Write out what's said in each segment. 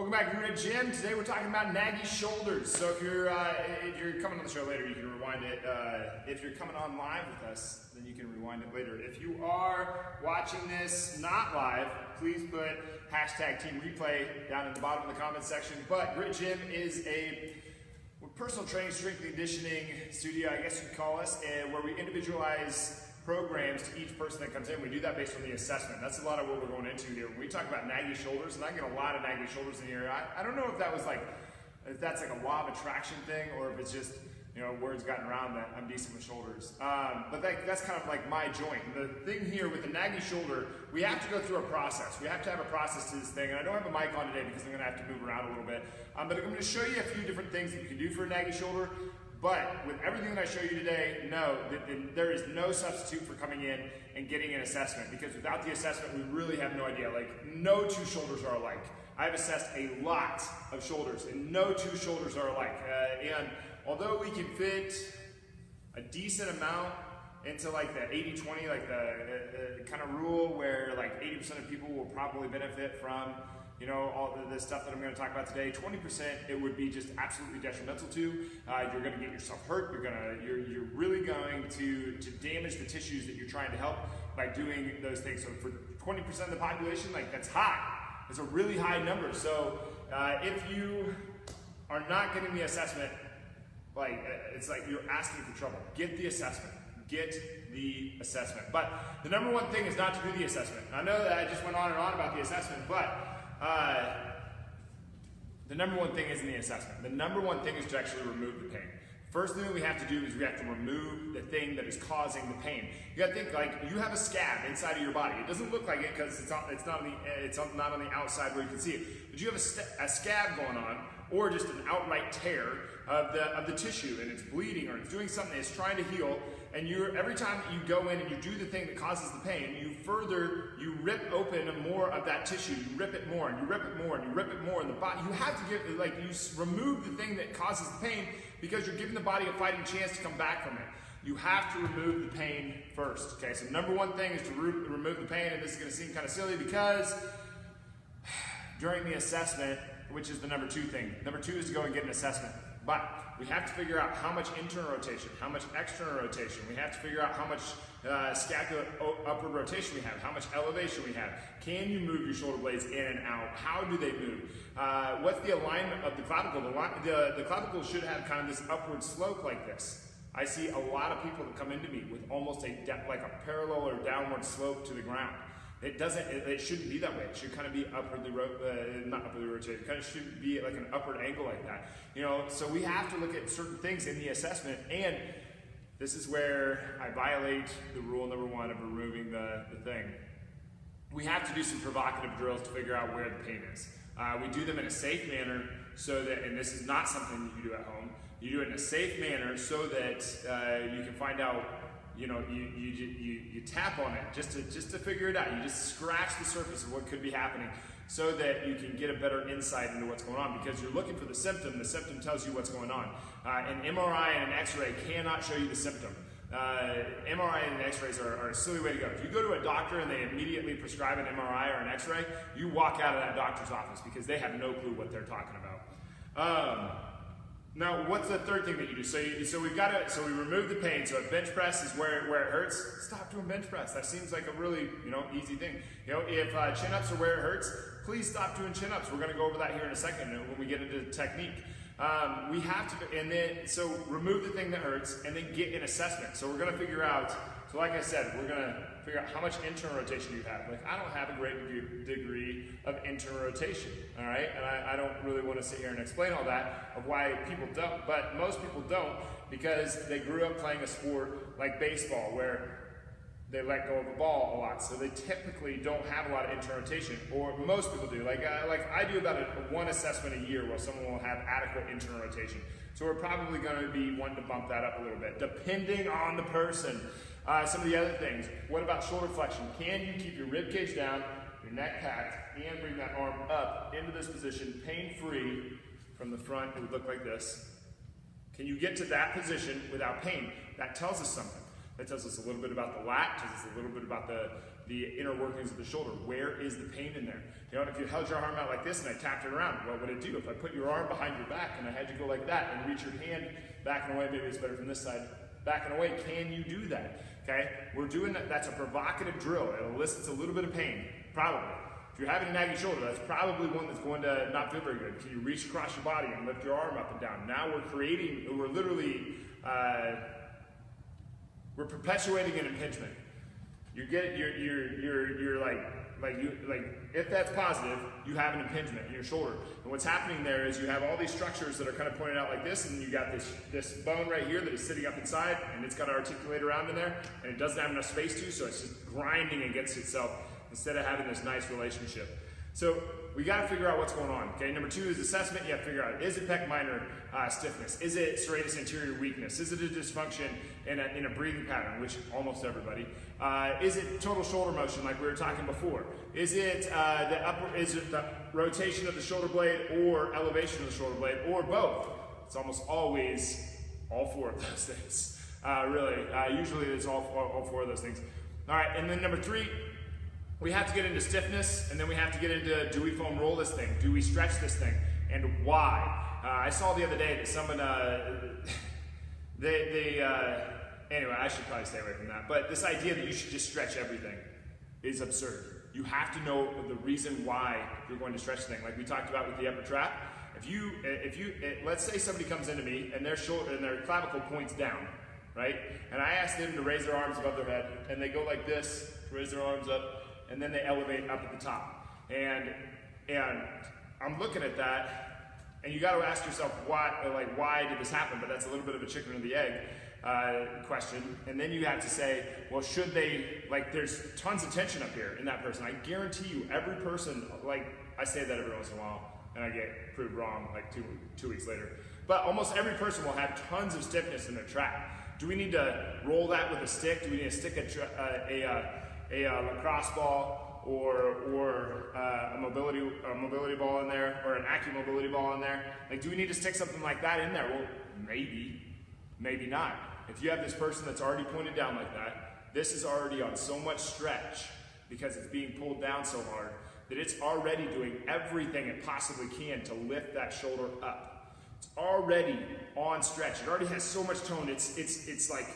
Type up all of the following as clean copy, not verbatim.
Welcome back to Red Gym. Today we're talking about NAGGY shoulders. So if you're coming on the show later, you can rewind it. If you're coming on live with us, then you can rewind it later. If you are watching this not live, please put hashtag Team Replay down at the bottom of the comment section. But Red Gym is a personal training, strength and conditioning studio, I guess you'd call us, where we individualize programs to each person that comes in. We do that based on the assessment. That's a lot of what we're going into here. When we talk about NAGGY shoulders, and I get a lot of NAGGY shoulders in here. I don't know if that's like a law of attraction thing, or if it's just, you know, words gotten around that I'm decent with shoulders. But that's kind of like my joint. And the thing here with the NAGGY shoulder, we have to go through a process. We have to have a process to this thing. And I don't have a mic on today because I'm going to have to move around a little bit. But I'm going to show you a few different things that you can do for a NAGGY shoulder. But with everything that I show you today, know that there is no substitute for coming in and getting an assessment, because without the assessment, we really have no idea. Like, no two shoulders are alike. I've assessed a lot of shoulders, and no two shoulders are alike. And although we can fit a decent amount into like the 80-20, like the kind of rule where like 80% of people will probably benefit from, you know, all the stuff that I'm going to talk about today. 20% it would be just absolutely detrimental to. You're going to get yourself hurt. You're really going to damage the tissues that you're trying to help by doing those things. So for 20% of the population, like, that's high. It's a really high number. So if you are not getting the assessment, like, it's like you're asking for trouble. Get the assessment. Get the assessment. But the number one thing is not to do the assessment. I know that I just went on and on about the assessment, but the number one thing isn't the assessment. The number one thing is to actually remove the pain. First thing that we have to do is we have to remove the thing that is causing the pain. You gotta think, like, you have a scab inside of your body. It doesn't look like it because it's not on the outside where you can see it. But you have a scab going on, or just an outright tear of the tissue, and it's bleeding, or it's doing something, it's trying to heal, and every time that you go in and you do the thing that causes the pain, you rip open more of that tissue, you rip it more, and you rip it more, and you rip it more in the body. You have to you remove the thing that causes the pain, because you're giving the body a fighting chance to come back from it. You have to remove the pain first, okay? So number one thing is to remove the pain, and this is gonna seem kind of silly because during the assessment, which is the number two thing. Number two is to go and get an assessment. But we have to figure out how much internal rotation, how much external rotation. We have to figure out how much scapular upward rotation we have, how much elevation we have. Can you move your shoulder blades in and out? How do they move? What's the alignment of the clavicle? The clavicle should have kind of this upward slope like this. I see a lot of people that come into me with almost like a parallel or downward slope to the ground. It shouldn't be that way. It should kind of be not upwardly rotated. It kind of should be like an upward angle like that. You know, so we have to look at certain things in the assessment, and this is where I violate the rule number one of removing the thing. We have to do some provocative drills to figure out where the pain is. We do them in a safe manner so that, and this is not something you do at home, you do it in a safe manner so that you can find out. You know, you tap on it just to figure it out. You just scratch the surface of what could be happening so that you can get a better insight into what's going on, because you're looking for the symptom. The symptom tells you what's going on. An MRI and an X-ray cannot show you the symptom. MRI and X-rays are a silly way to go. If you go to a doctor and they immediately prescribe an MRI or an X-ray, you walk out of that doctor's office because they have no clue what they're talking about. Now, what's the third thing that you do? So we remove the pain. So if bench press is where it hurts, stop doing bench press. That seems like a really, you know, easy thing. You know, if chin-ups are where it hurts, please stop doing chin-ups. We're going to go over that here in a second when we get into technique. We have to, and then, so remove the thing that hurts, and then get an assessment. So we're going to figure out, so like I said, we're going to figure out how much internal rotation you have. Like, I don't have a great degree of internal rotation, all right? And I don't really want to sit here and explain all that of why people don't, but most people don't, because they grew up playing a sport like baseball where they let go of the ball a lot, so they typically don't have a lot of internal rotation, or most people do. Like I do about one assessment a year where someone will have adequate internal rotation. So we're probably going to be wanting to bump that up a little bit, depending on the person. Some of the other things, what about shoulder flexion? Can you keep your rib cage down, your neck packed, and bring that arm up into this position, pain-free from the front? It would look like this. Can you get to that position without pain? That tells us something. That tells us a little bit about the lat, tells us a little bit about the inner workings of the shoulder. Where is the pain in there? You know, if you held your arm out like this and I tapped it around, what would it do? If I put your arm behind your back and I had you go like that and reach your hand back and away, maybe it's better from this side, back and away, can you do that? Okay, we're doing that. That's a provocative drill. It elicits a little bit of pain, probably. If you're having a naggy shoulder, that's probably one that's going to not feel very good. Can you reach across your body and lift your arm up and down? Now we're literally, we're perpetuating an impingement. You're like if that's positive, you have an impingement in your shoulder. And what's happening there is you have all these structures that are kind of pointed out like this, and you got this bone right here that is sitting up inside, and it's got to articulate around in there, and it doesn't have enough space to, so it's just grinding against itself instead of having this nice relationship. So we got to figure out what's going on. Okay, number 2 is assessment. You have to figure out, is it pec minor stiffness? Is it serratus anterior weakness? Is it a dysfunction in a breathing pattern, which almost everybody? Is it total shoulder motion, like we were talking before? Is it the rotation of the shoulder blade or elevation of the shoulder blade, or both? It's almost always all 4 of those things. Really, usually it's all 4 of those things. All right, and then number 3. We have to get into stiffness, and then we have to get into, do we foam roll this thing? Do we stretch this thing? And why? I saw the other day that someone, anyway, I should probably stay away from that. But this idea that you should just stretch everything is absurd. You have to know the reason why you're going to stretch the thing. Like we talked about with the upper trap. Let's say somebody comes into me and their shoulder and their clavicle points down, right? And I ask them to raise their arms above their head, and they go like this, raise their arms up, and then they elevate up at the top. And I'm looking at that, and you got to ask yourself why did this happen? But that's a little bit of a chicken or the egg question. And then you have to say, well, should they, there's tons of tension up here in that person. I guarantee you, every person, I say that every once in a while, and I get proved wrong two weeks later. But almost every person will have tons of stiffness in their trap. Do we need to roll that with a stick? Do we need to stick a lacrosse ball or a mobility ball in there, or an ACCU mobility ball in there? Do we need to stick something like that in there? Well, maybe not. If you have this person that's already pointed down like that, this is already on so much stretch because it's being pulled down so hard that it's already doing everything it possibly can to lift that shoulder up. It's already on stretch. It already has so much tone. It's like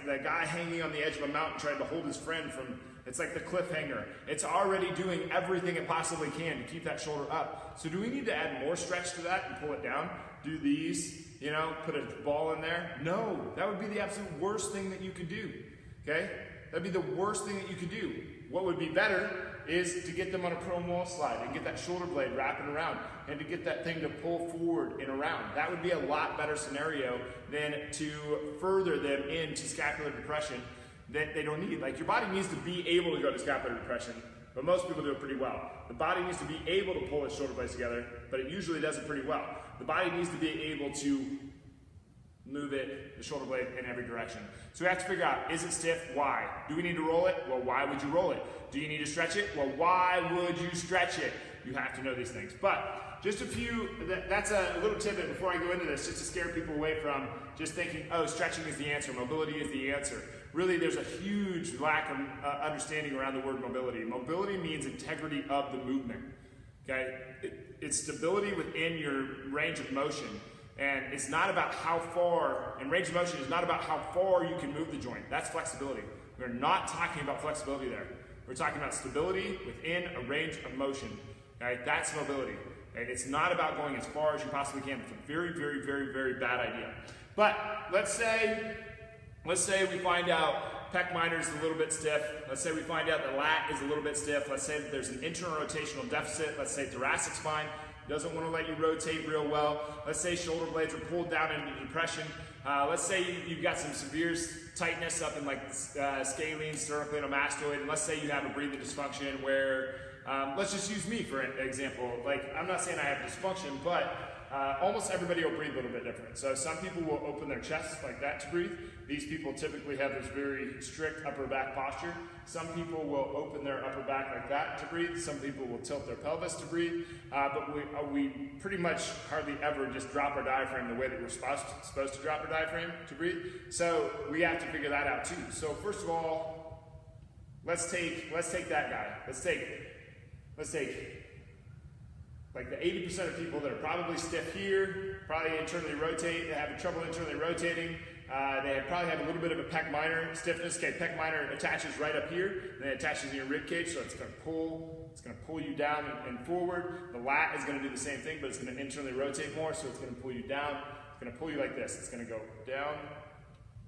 the guy hanging on the edge of a mountain trying to hold his friend from, it's like the cliffhanger. It's already doing everything it possibly can to keep that shoulder up. So do we need to add more stretch to that and pull it down? Do these, put a ball in there? No, that would be the absolute worst thing that you could do, okay? That'd be the worst thing that you could do. What would be better is to get them on a prone wall slide and get that shoulder blade wrapping around and to get that thing to pull forward and around. That would be a lot better scenario than to further them into scapular depression that they don't need. Your body needs to be able to go to scapular depression, but most people do it pretty well. The body needs to be able to pull its shoulder blades together, but it usually does it pretty well. The body needs to be able to move the shoulder blade in every direction. So we have to figure out, is it stiff? Why? Do we need to roll it? Well, why would you roll it? Do you need to stretch it? Well, why would you stretch it? You have to know these things. But just a few, that's a little tidbit before I go into this, just to scare people away from just thinking, oh, stretching is the answer, mobility is the answer. Really, there's a huge lack of understanding around the word mobility. Mobility means integrity of the movement, okay? It's stability within your range of motion. And it's not about how far, and range of motion is not about how far you can move the joint. That's flexibility. We're not talking about flexibility there. We're talking about stability within a range of motion. Okay? That's mobility. Okay? It's not about going as far as you possibly can. It's a very, very, very, very bad idea. But let's say we find out pec minor is a little bit stiff. Let's say we find out the lat is a little bit stiff. Let's say that there's an internal rotational deficit. Let's say thoracic spine doesn't want to let you rotate real well. Let's say shoulder blades are pulled down into depression. Let's say you've got some severe tightness up in scalene, sternocleidomastoid, and let's say you have a breathing dysfunction where, let's just use me for an example. I'm not saying I have dysfunction, but almost everybody will breathe a little bit different. So some people will open their chest like that to breathe. These people typically have this very strict upper back posture. Some people will open their upper back like that to breathe. Some people will tilt their pelvis to breathe. But we pretty much hardly ever just drop our diaphragm the way that we're supposed to drop our diaphragm to breathe. So we have to figure that out too. So first of all, let's take that guy. Let's take like the 80% of people that are probably stiff here, probably internally rotate, they have trouble internally rotating. They probably have a little bit of a pec minor stiffness. Okay, pec minor attaches right up here, and it attaches in your rib cage, so it's going to pull you down and forward. The lat is going to do the same thing, but it's going to internally rotate more, so it's going to pull you down. It's going to pull you like this. It's going to go down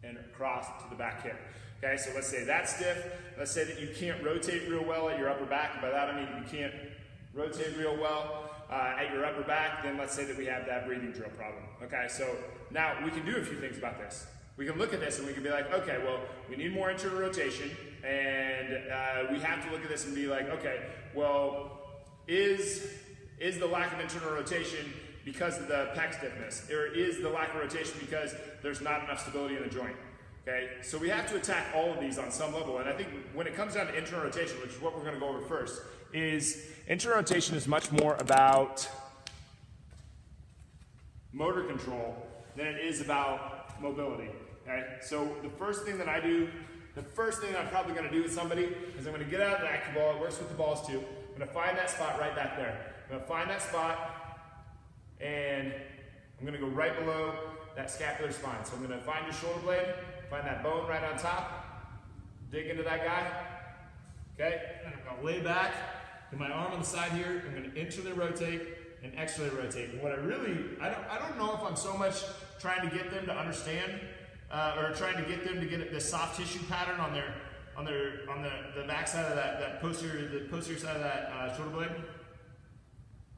and across to the back hip. Okay, so let's say that's stiff. Let's say that you can't rotate real well at your upper back. And by that I mean you can't rotate real well at your upper back. Then let's say that we have that breathing drill problem. Okay, so now we can do a few things about this. We can look at this and we can be like, okay, well, we need more internal rotation, and we have to look at this and be like, okay, well, is the lack of internal rotation because of the pec stiffness, or is the lack of rotation because there's not enough stability in the joint? Okay, so we have to attack all of these on some level, and I think when it comes down to internal rotation, which is what we're going to go over first, is internal rotation is much more about motor control than it is about mobility. Okay, so the first thing I'm probably going to do with somebody is I'm going to get out of the active ball. It works with the balls too. I'm going to find that spot right back there. I'm going to find that spot, and I'm going to go right below that scapular spine. So I'm going to find your shoulder blade, find that bone right on top, dig into that guy. Okay, and I'm going to lay back, get my arm on the side here. I'm going to internally rotate and externally rotate. And what I don't know if I'm so much trying to get them to understand or trying to get them to get this soft tissue pattern on the back side of the posterior side of that shoulder blade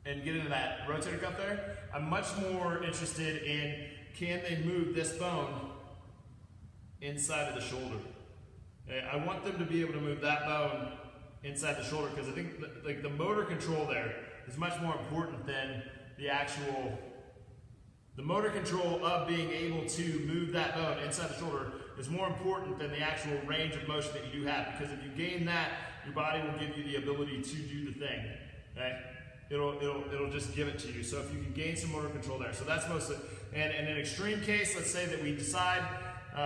and get into that rotator cuff there. I'm much more interested in, can they move this bone inside of the shoulder? I want them to be able to move that bone inside the shoulder, because I think like the motor control there is much more important than the motor control of being able to move that bone inside the shoulder is more important than the actual range of motion that you do have, because if you gain that, your body will give you the ability to do the thing. Okay? It'll just give it to you. So if you can gain some motor control there. So that's mostly, and in an extreme case, let's say that we decide,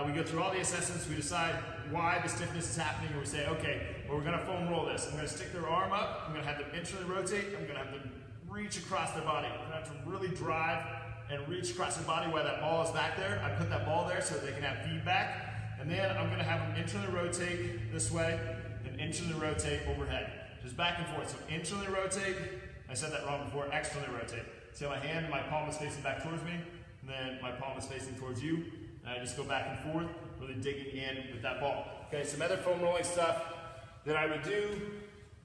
we go through all the assessments, we decide why the stiffness is happening, and we say, okay, well, we're gonna foam roll this. I'm gonna stick their arm up, I'm gonna have them internally rotate, I'm gonna have them reach across their body. I'm gonna have to really drive and reach across their body while that ball is back there. I put that ball there so they can have feedback, and then I'm gonna have them internally rotate this way and internally rotate overhead. Just back and forth. So internally rotate, I said that wrong before, externally rotate. See how my hand and my palm is facing back towards me, and then my palm is facing towards you. And I just go back and forth, really digging in with that ball. Okay, some other foam rolling stuff that I would do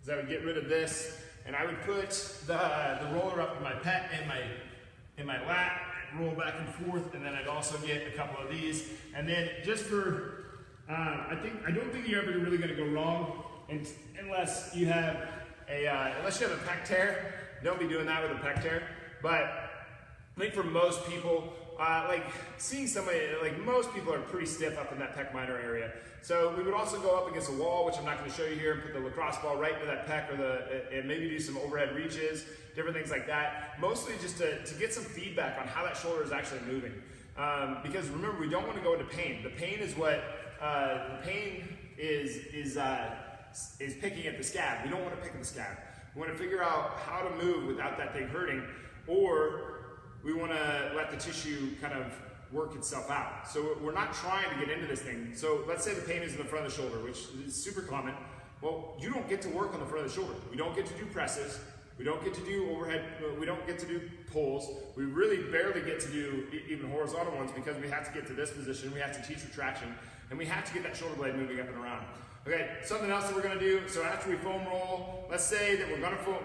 is I would get rid of this, and I would put the roller up in my pec in my lat, roll back and forth, and then I'd also get a couple of these. And then just for, I don't think you're ever really going to go wrong unless you have a pec tear. Don't be doing that with a pec tear. But I think for most people, like seeing somebody, like most people are pretty stiff up in that pec minor area. So we would also go up against a wall, which I'm not going to show you here, and put the lacrosse ball right into that pec, and maybe do some overhead reaches, different things like that. Mostly just to get some feedback on how that shoulder is actually moving. Because remember, we don't want to go into pain. The pain is what is picking at the scab. We don't want to pick at the scab. We want to figure out how to move without that thing hurting, or we want to let the tissue kind of work itself out. So we're not trying to get into this thing. So let's say the pain is in the front of the shoulder, which is super common. Well, you don't get to work on the front of the shoulder. We don't get to do presses. We don't get to do overhead. We don't get to do pulls. We really barely get to do even horizontal ones, because we have to get to this position. We have to teach retraction, and we have to get that shoulder blade moving up and around. Okay, something else that we're going to do, so after we foam roll, let's say that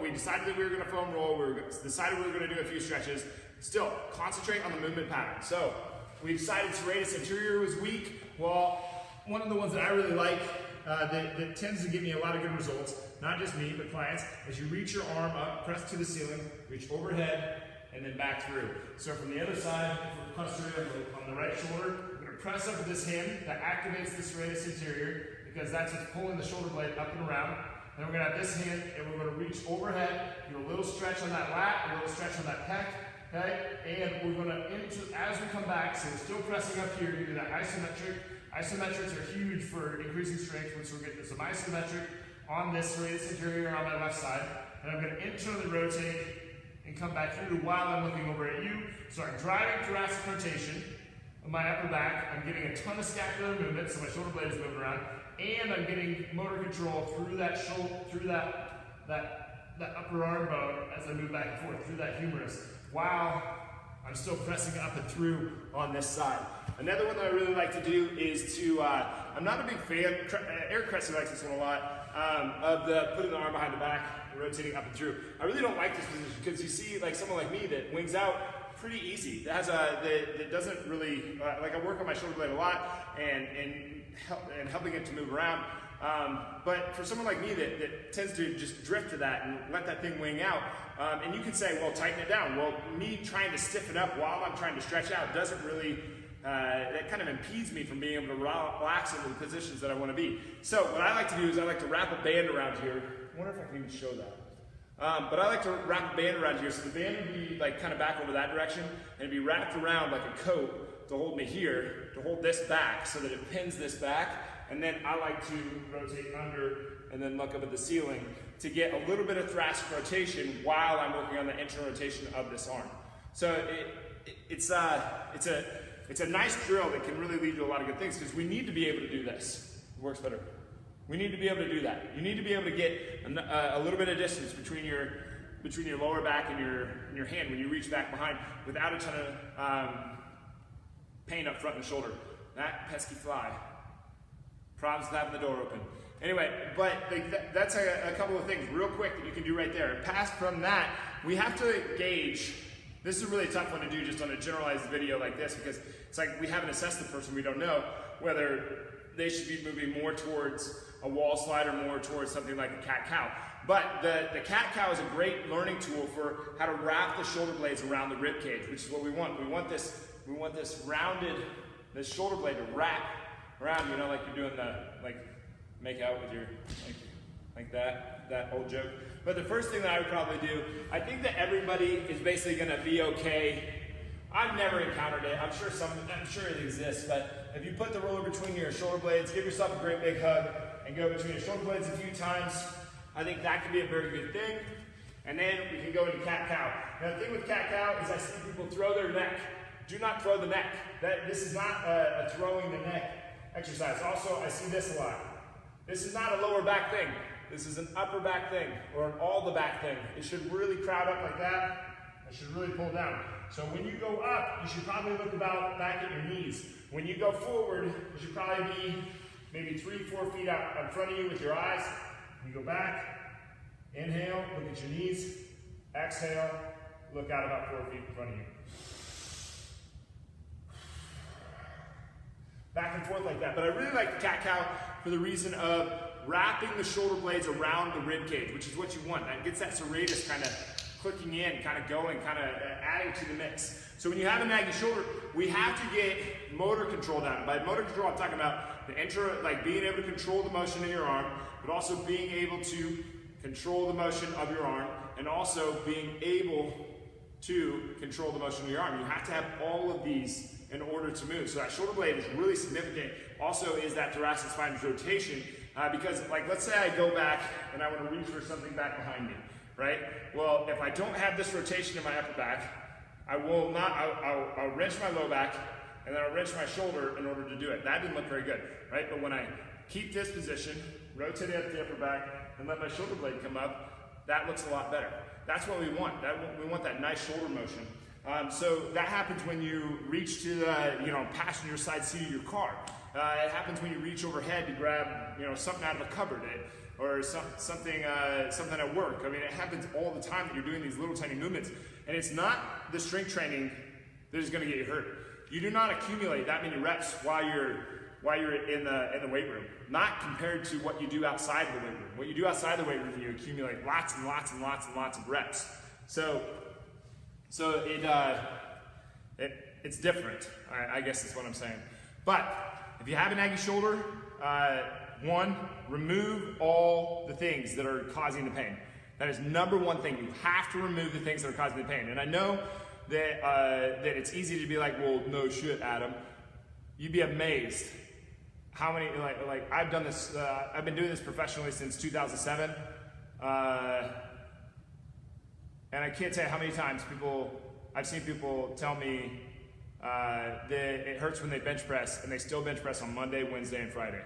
we decided that we were going to foam roll, decided we were going to do a few stretches. Still, concentrate on the movement pattern. So, we decided serratus anterior was weak. Well, one of the ones that I really like, that tends to give me a lot of good results, not just me, but clients, is you reach your arm up, press to the ceiling, reach overhead, and then back through. So from the other side, if we're posterior on the right shoulder, we're going to press up with this hand. That activates the serratus anterior, because that's what's pulling the shoulder blade up and around. Then we're going to have this hand, and we're going to reach overhead, do a little stretch on that lat, a little stretch on that pec. Okay, and we're going to, as we come back, so we're still pressing up here to do that isometric Isometrics are huge for increasing strength, which we'll get to. So my isometric on this serratus anterior on my left side, and I'm going to internally rotate and come back through while I'm looking over at you. So I'm driving thoracic rotation of my upper back. I'm getting a ton of scapular movement, so my shoulder blade is moving around, and I'm getting motor control through that shoulder, through that upper arm bone as I move back and forth through that humerus, while I'm still pressing up and through on this side. Another one that I really like to do is to, I'm not a big fan, Eric Cressy likes this one a lot, of the putting the arm behind the back, rotating up and through. I really don't like this position because you see like someone like me that wings out pretty easy. That has that doesn't really, like I work on my shoulder blade a lot and helping it to move around. But for someone like me that tends to just drift to that and let that thing wing out, and you can say, well, tighten it down. Well, me trying to stiffen up while I'm trying to stretch out doesn't really, that kind of impedes me from being able to relax into the positions that I want to be. So what I like to do is I like to wrap a band around here. I wonder if I can even show that. But I like to wrap a band around here. So the band would be like kind of back over that direction, and it'd be wrapped around like a coat to hold me here, to hold this back so that it pins this back. And then I like to rotate under and then look up at the ceiling to get a little bit of thoracic rotation while I'm working on the internal rotation of this arm. So it's a nice drill that can really lead to a lot of good things because we need to be able to do this. It works better. We need to be able to do that. You need to be able to get a little bit of distance between your lower back and your hand when you reach back behind without a ton of pain up front in the shoulder. That pesky fly. Problems with having the door open. Anyway, but that's a couple of things real quick that you can do right there. Past from that, we have to gauge. This is a really tough one to do just on a generalized video like this because it's like we haven't assessed the person. We don't know whether they should be moving more towards a wall slide or more towards something like a cat-cow. But the cat-cow is a great learning tool for how to wrap the shoulder blades around the rib cage, which is what we want. We want this rounded, this shoulder blade to wrap around, you know, like you're doing like make out with your, like that old joke. But the first thing that I would probably do, I think that everybody is basically gonna be okay. I've never encountered it. I'm sure it exists, but if you put the roller between your shoulder blades, give yourself a great big hug, and go between your shoulder blades a few times, I think that could be a very good thing. And then we can go into cat-cow. Now the thing with cat-cow is I see people throw their neck. Do not throw the neck. This is not a throwing the neck exercise. Also, I see this a lot. This is not a lower back thing. This is an upper back thing, or an all the back thing. It should really crowd up like that. It should really pull down. So when you go up, you should probably look about back at your knees. When you go forward, you should probably be maybe 3-4 feet out in front of you with your eyes. You go back, inhale, look at your knees. Exhale, look out about 4 feet in front of you. Back and forth like that. But I really like the cat-cow for the reason of wrapping the shoulder blades around the rib cage, which is what you want. That gets that serratus kind of clicking in, kind of going, kind of adding to the mix. So when you have a naggy shoulder, we have to get motor control down. By motor control, I'm talking about the like being able to control the motion in your arm, but also being able to control the motion of your arm, and also being able to control the motion of your arm. You have to have all of these in order to move. So that shoulder blade is really significant. Also is that thoracic spine's rotation, because like let's say I go back and I want to reach for something back behind me, right? Well, if I don't have this rotation in my upper back, I will not, I'll wrench my low back and then I'll wrench my shoulder in order to do it. That didn't look very good, right? But when I keep this position, rotate up the upper back, and let my shoulder blade come up, that looks a lot better. That's what we want. We want that nice shoulder motion. So that happens when you reach to the passenger side seat of your car. It happens when you reach overhead to grab something out of a cupboard, or something at work. I mean, it happens all the time that you're doing these little tiny movements, and it's not the strength training that is going to get you hurt. You do not accumulate that many reps while you're in the weight room. Not compared to what you do outside of the weight room. What you do outside the weight room, you accumulate lots and lots and lots and lots of reps. So it's different, I guess is what I'm saying. But if you have a naggy shoulder, one, remove all the things that are causing the pain. That is number one thing. You have to remove the things that are causing the pain. And I know that it's easy to be like, well, no shit, Adam. You'd be amazed how many, like I've done this, I've been doing this professionally since 2007. And I can't tell you how many times I've seen people tell me that it hurts when they bench press, and they still bench press on Monday, Wednesday, and Friday.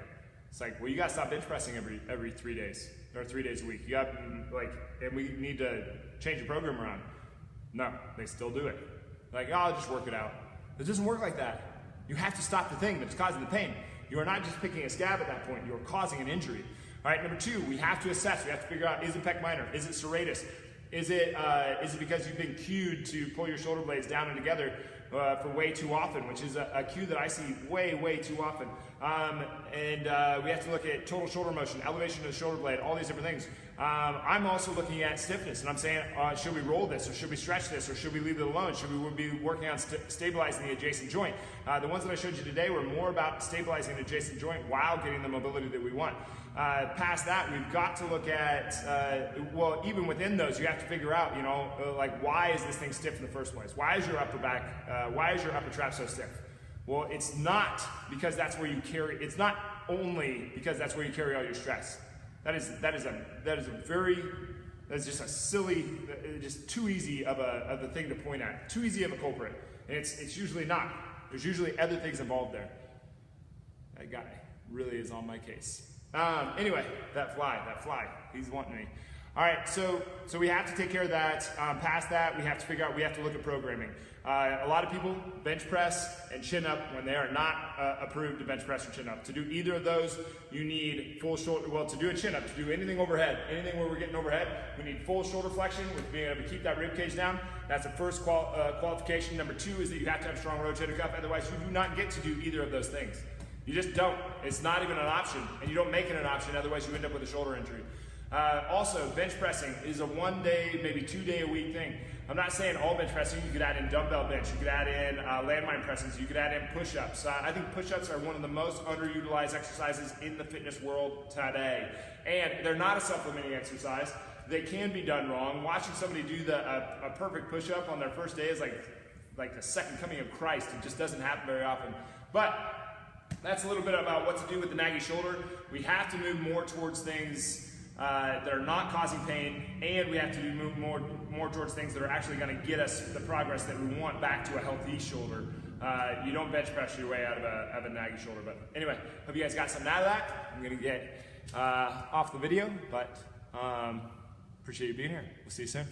It's like, well, you gotta stop bench pressing every 3 days, or 3 days a week. You got, and we need to change the program around. No, they still do it. Like, oh, I'll just work it out. It doesn't work like that. You have to stop the thing that's causing the pain. You are not just picking a scab at that point, you are causing an injury. All right, number two, we have to assess. We have to figure out, is it pec minor? Is it serratus? Is it because you've been cued to pull your shoulder blades down and together for way too often, which is a cue that I see way too often. We have to look at total shoulder motion, elevation of the shoulder blade, all these different things. I'm also looking at stiffness, and I'm saying, should we roll this, or should we stretch this, or should we leave it alone? Should we be working on stabilizing the adjacent joint? The ones that I showed you today were more about stabilizing the adjacent joint while getting the mobility that we want. Past that, we've got to look at, well, even within those, you have to figure out, like, why is this thing stiff in the first place? Why is your upper back, why is your upper trap so stiff? Well, it's not because that's where you carry, it's not only because that's where you carry all your stress. That is just a silly, just too easy of a thing to point at, too easy of a culprit. And it's usually not. There's usually other things involved there. That guy really is on my case. Anyway, that fly, he's wanting me. All right, so we have to take care of that. Past that, we have to figure out, we have to look at programming. A lot of people bench press and chin up when they are not approved to bench press or chin up. To do either of those, you need full shoulder, well, to do a chin up, to do anything overhead, anything where we're getting overhead, we need full shoulder flexion with being able to keep that rib cage down. That's the first qualification. Number two is that you have to have strong rotator cuff, otherwise you do not get to do either of those things. You just don't. It's not even an option, and you don't make it an option, otherwise you end up with a shoulder injury. Also, bench pressing is a 1 day, maybe 2 day a week thing. I'm not saying all bench pressing. You could add in dumbbell bench, you could add in landmine presses, you could add in push-ups. I think push-ups are one of the most underutilized exercises in the fitness world today. And they're not a supplementing exercise. They can be done wrong. Watching somebody do a perfect push-up on their first day is like the second coming of Christ. It just doesn't happen very often. But that's a little bit about what to do with the naggy shoulder. We have to move more towards things that are not causing pain, and we have to move more towards things that are actually going to get us the progress that we want back to a healthy shoulder. You don't bench press your way out of a naggy shoulder. But anyway, hope you guys got something out of that. I'm going to get off the video, but appreciate you being here. We'll see you soon.